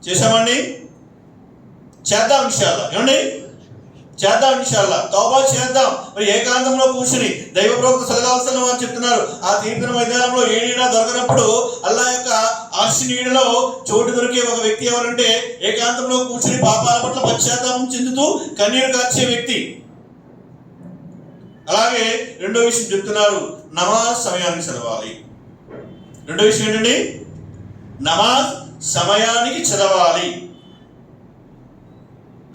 చేశామండి? చేద్దాం ఇన్షాల్లా. ఏమండి, చేద్దాం ఇన్షాల్లా, తౌబా చేద్దాం. మరి ఏకాంతంలో కూర్చుని దైవ ప్రవక్త సల్లల్లాహు అలైహి వసల్లం చెప్తున్నారు, ఆ తీర్పున మైదానంలో ఏ నీడ దొరకనప్పుడు అల్లాహ్ యొక్క అర్ష్ నీడలో చోటు దొరికే ఒక వ్యక్తి ఎవరంటే ఏకాంతంలో కూర్చుని పాపాల పట్ల పశ్చాత్తాపం చెందుతూ కన్నీరు కార్చే వ్యక్తి. అలాగే రెండో విషయం చెప్తున్నారు, నమాజ్ సమయానికి చదవాలి. రెండో విషయం ఏంటండి, నమాజ్ సమయానికి చదవాలి.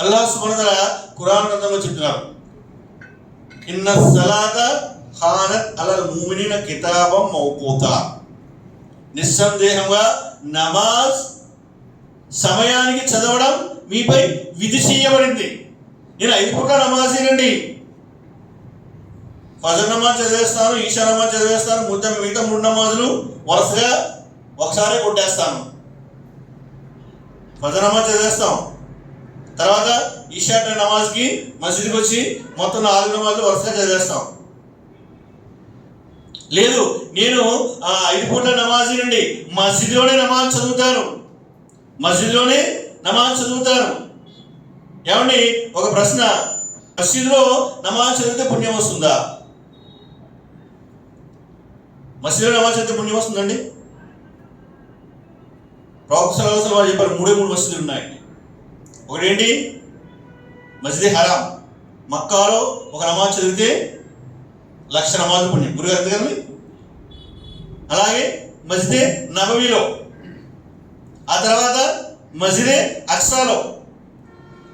అల్లాహ్ సుబ్హానహు వ తఆలా ఖురాన్ గ్రంథంలో చెప్తున్నారు, ఇన్న సలాత ఖానత్ అలల్ ముమినీన కితాబం మౌకూతా. నిస్సందేహంగా నమాజ్ సమయానికి చదవడం మీపై విధి చేయబడింది. నేను 5 పూట్ల నమాజేనండి, ఫజర్ నమాజ్ చదివేస్తాను, ఈషా నమాజ్ చదివేస్తాను, మిగతా 3 నమాజులు వరుసగా ఒకసారి కొట్టేస్తాను. ఫజర్ నమాజ్ చదివేస్తాం, తర్వాత ఈషా నమాజ్కి మసీదుకి వచ్చి మొత్తం 4 నమాజులు వరుసగా చదివేస్తాం. లేదు, నేను 5 పూట్ల నమాజీ నుండి మసీదులోనే నమాజ్ చదువుతాను. ఏమండి, ఒక ప్రశ్న, మసీదులో నమాజ్ చదివితే పుణ్యం వస్తుందా? మసీదులో నమాజ్ చదివితే పుణ్యం వస్తుందండి? ప్రవక్త సల్లల్లాహు అలైహి వసల్లం చెప్పారు, 3 మసీదులు ఉన్నాయండి. ఒకటేంటి, మస్జిద్ హరాం, మక్కాలో ఒక నమాజ్ చదివితే 1,00,000 నమాజ్ పుణ్యం గురుగారు కదండి. అలాగే మస్జిదే నబవీలో, ఆ తర్వాత మస్జిదే అక్సాలో,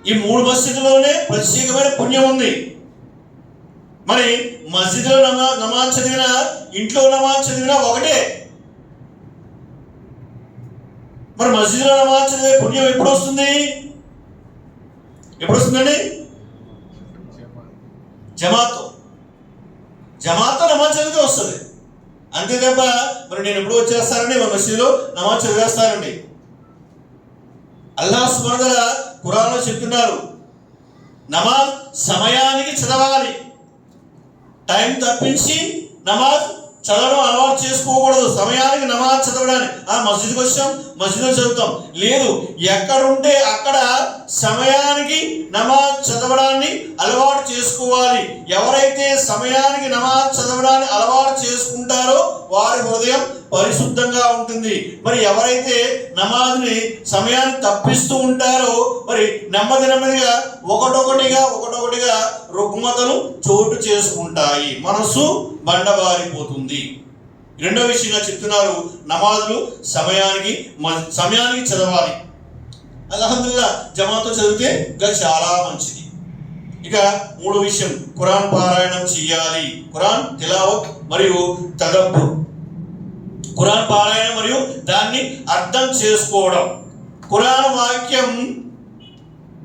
ఈ 3 మస్జిద్లోనే ప్రత్యేకమైన పుణ్యం ఉంది. మరి మస్జిద్లో నమాజ్ చదివినా ఇంట్లో నమాజ్ చదివినా ఒకటే. మరి మస్జిద్లో నమాజ్ చదివే పుణ్యం ఎప్పుడు వస్తుంది? ఎప్పుడు వస్తుందండి? జమాత్తో నమాజ్ చదివితే వస్తుంది. అంతే తప్ప మరి నేను ఎప్పుడు వచ్చేస్తానండి మా మసీదులో నమాజ్ చదివేస్తానండి. అల్లాహ్ సుబ్హానహు వ తఆలా ఖురాన్లో చెప్తున్నారు, నమాజ్ సమయానికి చదవాలి. టైం తప్పించి నమాజ్ చదవడం అలవాటు చేసుకోకూడదు. సమయానికి నమాజ్ చదవడానికి మస్జిద్కి వచ్చాం, మస్జిద్లో చదువుతాం. లేదు, ఎక్కడుంటే అక్కడ సమయానికి నమాజ్ చదవడాన్ని అలవాటు చేసుకోవాలి. ఎవరైతే సమయానికి నమాజ్ చదవడాన్ని అలవాటు చేసుకుంటారో వారి హృదయం పరిశుద్ధంగా ఉంటుంది. మరి ఎవరైతే నమాజ్ని సమయాన్ని తప్పిస్తూ ఉంటారో మరి నెమ్మదిగా ఒకటొకటిగా రుగ్మతలు చోటు చేసుకుంటాయి, మనసు బండబారిపోతుంది. రెండో విషయంగా చెప్తున్నారు, నమాజులు సమయానికి చదవాలి. అల్హమ్దులిల్లాహ్ జమాతో చదివితే ఇంకా చాలా మంచిది. ఇక మూడో విషయం, ఖురాన్ పారాయణం చేయాలి. ఖురాన్ తిలావత్ మరియు తదబ్బుర్, ఖురాన్ పారాయణం మరియు దాన్ని అర్థం చేసుకోవడం. ఖురాన్ వాక్యం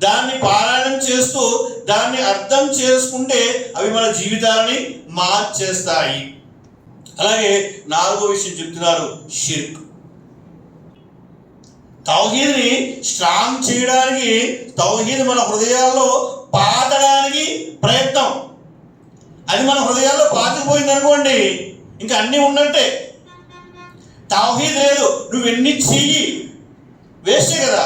దాన్ని పారాయణం చేస్తూ దాన్ని అర్థం చేసుకుంటే అవి మన జీవితాలని మార్చేస్తాయి. అలాగే నాలుగో విషయం చెప్తున్నారు, షిర్క్. తౌహీద్ని స్ట్రాంగ్ చేయడానికి, తౌహీద్ మన హృదయాల్లో పాతడానికి ప్రయత్నం. అది మన హృదయాల్లో పాతిపోయింది అనుకోండి, ఇంకా అన్నీ ఉన్నట్టే. తౌహీద్ లేదు, నువ్వు ఎన్ని చెయ్యి వేస్టే కదా,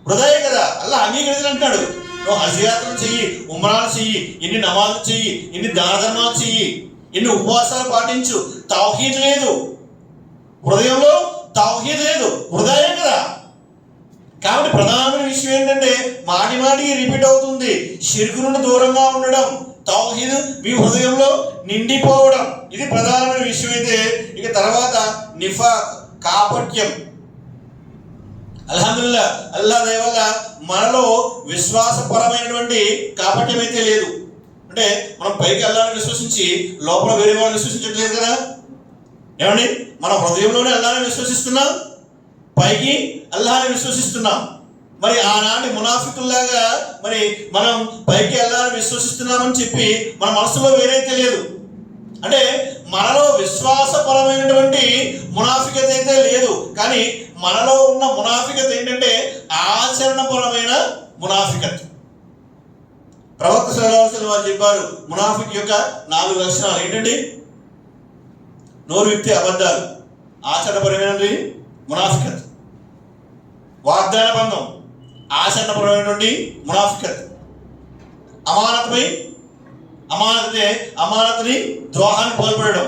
హృదయ కదా. అల్లా అంగీకరించని అంటాడు, నువ్వు హజ్ యాత్రలు చెయ్యి, ఉమ్రాలు చెయ్యి, ఎన్ని నమాజులు చెయ్యి, ఎన్ని దాన ధర్మాలు చెయ్యి, ఎన్ని ఉపవాసాలు పాటించు, తౌహీద్ లేదు హృదయంలో, తౌహీద్ లేదు, హృదయం కదా. కాబట్టి ప్రధానమైన విషయం ఏంటంటే మాటికి రిపీట్ అవుతుంది, షిర్కు నుండి దూరంగా ఉండడం, తౌహీద్ మీ హృదయంలో నిండిపోవడం. ఇది ప్రధానమైన విషయం. అయితే ఇక తర్వాత నిఫాక్, కాపట్యం. అల్హమ్దులిల్లాహ్ అల్లాహ్ దయ వల్ల మనలో విశ్వాసపరమైనటువంటి కాపట్యం అయితే లేదు. అంటే మనం పైకి అల్లాహ్ని విశ్వసించి లోపల వేరే వాళ్ళని విశ్వసించట్లేదు కదా. ఏమండి, మన హృదయంలోనే అల్లాహ్ని విశ్వసిస్తున్నాం, పైకి అల్లాహ్ని విశ్వసిస్తున్నాం. మరి ఆనాటి మునాఫికుల్లాగా మరి మనం పైకి అల్లాహ్ని విశ్వసిస్తున్నామని చెప్పి మన మనసులో వేరే తెలియదు. అంటే మనలో విశ్వాసపరమైనటువంటి మునాఫికత అయితే లేదు, కానీ మనలో ఉన్న మునాఫికత ఏంటంటే ఆచరణపరమైన మునాఫికత. ప్రవక్త సల్లల్లాహు అలైహి వసల్లం వారు చెప్పారు, మునాఫిక్ యొక్క 4 లక్షణాలు ఏంటండి? నోరు విప్పే అబద్ధాలు, ఆచరణపరమైనది మునాఫికత. వాగ్దాన భంగం, ఆచరణపరమైనటువంటి మునాఫికత. అమానతని ద్రోహాన్ని పాల్పడడం,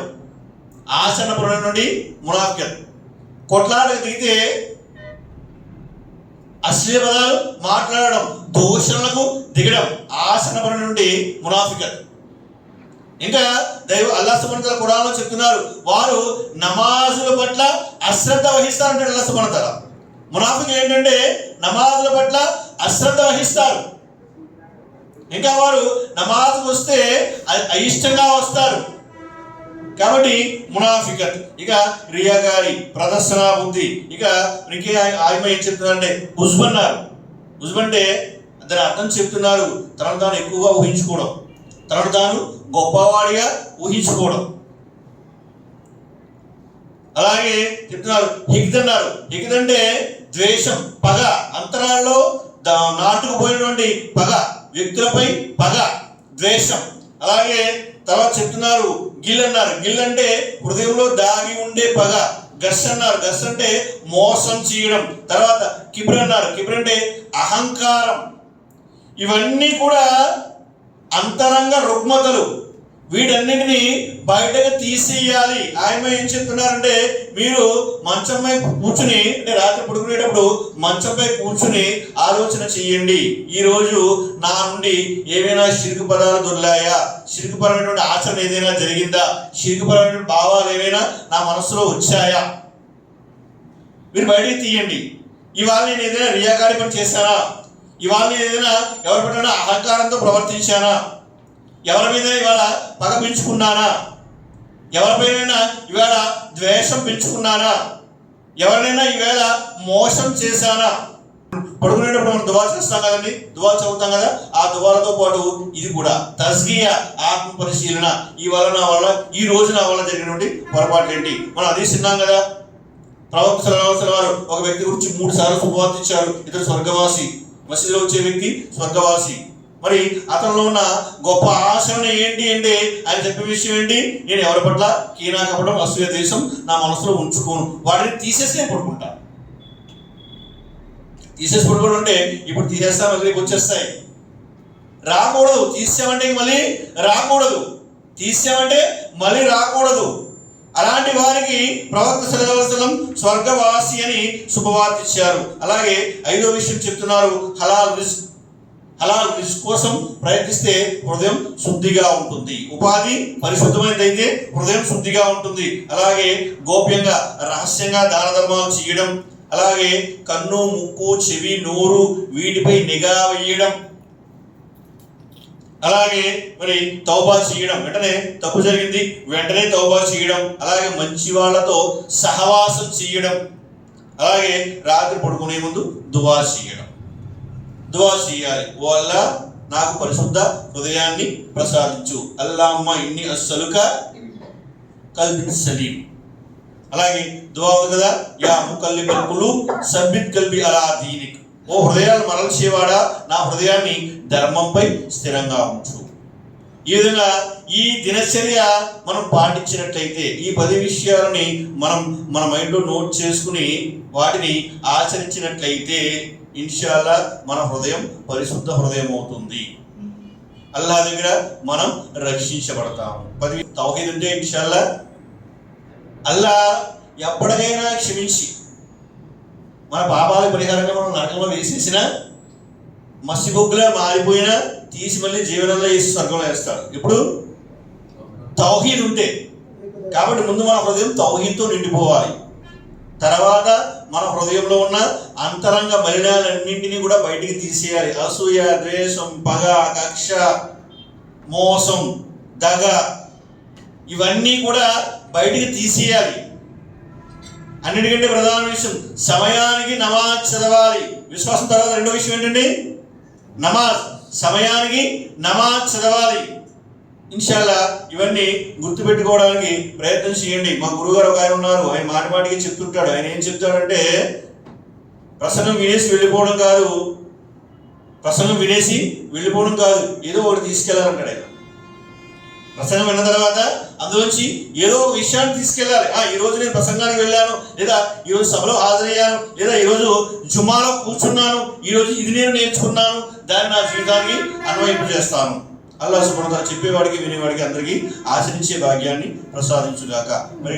ఆచరణపరమైనటువంటి మునాఫికత. కొట్లాటకు దిగితే అశ్లీల పదాలు మాట్లాడడం, దూషణలకు దిగడం, ఆచరణపరమైనటువంటి మునాఫికత. ఇంకా అల్లాహ్ సుబ్హానహు వ తఆలా ఖురాన్లో చెప్తున్నారు, వారు నమాజుల పట్ల అశ్రద్ధ వహిస్తారంటే అల్లాహ్ సుబ్హానహు వ తఆలా. మునాఫికులు ఏంటంటే నమాజుల పట్ల అశ్రద్ధ వహిస్తారు. ఇంకా వారు నమాజ్కి వస్తే అయిష్టంగా వస్తారు. కాబట్టి మునాఫికత్. ఇక రియాగారి, ప్రదర్శన బుద్ధి. ఇక ఇంకే ఆయన ఏం చెప్తున్నారంటే హుజ్బ్ అన్నారు. హుజ్బ్ అంటే దాని అర్థం చెప్తున్నారు, తనను తాను ఎక్కువగా ఊహించుకోవడం, తనను తాను గొప్పవాడిగా ఊహించుకోవడం. అలాగే చెప్తున్నారు హిగ్ద్ అన్నారు. హిగ్ద్ అంటే ద్వేషం, పగ, అంతరాల్లో నాటుకుపోయినటువంటి పగ, వ్యక్తులపై పగ, ద్వేషం. అలాగే తర్వాత చెప్తున్నారు గిల్ అన్నారు. గిల్ అంటే హృదయంలో దాగి ఉండే పగ. గస్ అన్నారు. గస్ అంటే మోసం చేయడం. తర్వాత కిబ్ర్ అన్నారు. కిబ్ర్ అంటే అహంకారం. ఇవన్నీ కూడా అంతరంగ రుగ్మతలు. వీటన్నిటిని బయటకు తీసేయాలి. ఆయన ఏం చెప్తున్నారంటే, మీరు మంచంపై కూర్చుని, అంటే రాత్రి పడుకునేటప్పుడు మంచంపై కూర్చుని ఆలోచన చేయండి, ఈరోజు నా నుండి ఏమైనా షిర్కు పదాలు దొర్లాయా, షిర్కుపరమైనటువంటి ఆచరణ ఏదైనా జరిగిందా, షిర్కుపరమైనటువంటి భావాలు ఏమైనా నా మనసులో వచ్చాయా, మీరు బయటికి తీయండి. ఇవాళ నేను ఏదైనా రియాకారి పని చేశానా, ఇవాళ నేను ఏదైనా ఎవరి పట్ల అహంకారంతో ప్రవర్తించానా, ఎవరి మీద ఇవాళ పగ పెంచుకున్నానా, ఎవరిపైనా ఇవాళ ద్వేషం పెంచుకున్నానా, ఎవరినైనా ఈవేళ మోసం చేశానా. పడుకునేటప్పుడు మనం దువా చేస్తాం కదండి, దువా చదువుతాం కదా, ఆ దువాలతో పాటు ఇది కూడా తస్గియా, ఆత్మ పరిశీలన. ఈ రోజు నా వల్ల జరిగినటువంటి పొరపాట్లు ఏంటి, మనం అది తిన్నాం కదా. ప్రవక్త సల్లల్లాహు అలైహి వసల్లం వారు ఒక వ్యక్తి గురించి 3 సార్లు శుభవార్తించారు. ఇతడు స్వర్గవాసి, మసీదులో వచ్చే వ్యక్తి స్వర్గవాసి. మరి అతనిలో ఉన్న గొప్ప ఆశయం ఏంటి అంటే, ఆయన చెప్పే విషయం ఏంటి, నేను ఎవరి పట్ల కీనా కపటం అసూయ దేశం నా మనసులో ఉంచుకోను, వాటిని తీసేసి నేను పడుకుంటా. తీసేసి పడుకోవడం అంటే ఇప్పుడు తీసేస్తా మళ్ళీ వచ్చేస్తాయి, రాకూడదు. తీసామంటే మళ్ళీ రాకూడదు, తీసామంటే మళ్ళీ రాకూడదు. అలాంటి వారికి ప్రవక్త సల్లల్లాహు అలైహి వసల్లం స్వర్గవాసి అని శుభవార్తిచ్చారు. అలాగే 5వ విషయం చెప్తున్నారు, హలాల్ రిజ్క్ కోసం ప్రయత్నిస్తే హృదయం శుద్ధిగా ఉంటుంది. ఉపాధి పరిశుద్ధమైనదైతే హృదయం శుద్ధిగా ఉంటుంది. అలాగే గోప్యంగా రహస్యంగా దాన ధర్మాలు చేయడం, అలాగే కన్ను, ముక్కు, చెవి, నోరు వీటిపై నిఘా వేయడం, అలాగే మరి తౌబా చేయడం, వెంటనే తప్పు జరిగింది వెంటనే తౌబా చేయడం, అలాగే మంచి వాళ్ళతో సహవాసం చేయడం, అలాగే రాత్రి పడుకునే ముందు దువా చేయడం. దువా చేయాలి, ఓ అల్లా నాకు పరిశుద్ధ హృదయాన్ని ప్రసాదించు, అల్లాహుమ్మా ఇన్ని అస్సలుక కల్బిన్ సలీం. అలాగే దువా ఉంది కదా, యా ముకల్లిబల్ కులూబ్ సబ్బిత్ కల్బి అలా దీనిక్, ఓ హృదయాలు మరల్చేవాడా నా హృదయాన్ని ధర్మంపై స్థిరంగా ఉంచు. ఈ విధంగా ఈ దినచర్య మనం పాటించినట్లయితే, ఈ 10 విషయాలని మనం మన మైండ్లో నోట్ చేసుకుని వాటిని ఆచరించినట్లయితే ఇన్షాల్లా మన హృదయం పరిశుద్ధ హృదయం అవుతుంది. అల్లాహ్ దగ్గర మనం రక్షించబడతాము. 10 తౌహీద్ అంటే ఇన్షాల్లా అల్లాహ్ ఎప్పటికైనా క్షమించి మన పాపాల పరిహారంగా మనం నరకంలో వేసేసిన మసిబొగ్గులా మారిపోయినా తీసి మళ్ళీ జీవనంలో వేసి స్వర్గంలో వేస్తాడు. ఇప్పుడు తౌహీద్ ఉంటే, కాబట్టి ముందు మన హృదయం తౌహీద్తో నిండిపోవాలి. తర్వాత మన హృదయంలో ఉన్న అంతరంగ మలినాలన్నింటినీ కూడా బయటికి తీసేయాలి. అసూయ, ద్వేషం, పగ, కక్ష, మోసం, దగ ఇవన్నీ కూడా బయటికి తీసేయాలి. అన్నిటికంటే ప్రధాన విషయం సమయానికి నమాజ్ చదవాలి. విశ్వాసం తర్వాత 2వ విషయం ఏంటండి, నమాజ్. సమయానికి నమాజ్ చదవాలి. ఇన్షాల్లా ఇవన్నీ గుర్తుపెట్టుకోవడానికి ప్రయత్నం చేయండి. మా గురుగారు ఒక ఆయన ఉన్నారు, ఆయన మాటిమాటికి చెప్తుంటాడు. ఆయన ఏం చెప్తాడంటే, ప్రసంగం వినేసి వెళ్ళిపోవడం కాదు, ఏదో ఒకటి తీసుకెళ్ళాలంటాడు ఆయన. ప్రసంగం విన్న తర్వాత అందులోంచి ఏదో ఒక విషయాన్ని తీసుకెళ్ళాలి. ఈరోజు నేను ప్రసంగానికి వెళ్ళాను, లేదా ఈరోజు సభలో హాజరయ్యాను, లేదా ఈరోజు జుమాలో కూర్చున్నాను, ఈరోజు ఇది నేను నేర్చుకున్నాను, దాన్ని నా జీవితానికి అన్వయింపు చేస్తాను. అల్లాహ్ సుబ్హానహు వ తఆలా చెప్పేవాడికి వినేవాడికి అందరికీ ఆచరించే భాగ్యాన్ని ప్రసాదించుగాక. మరి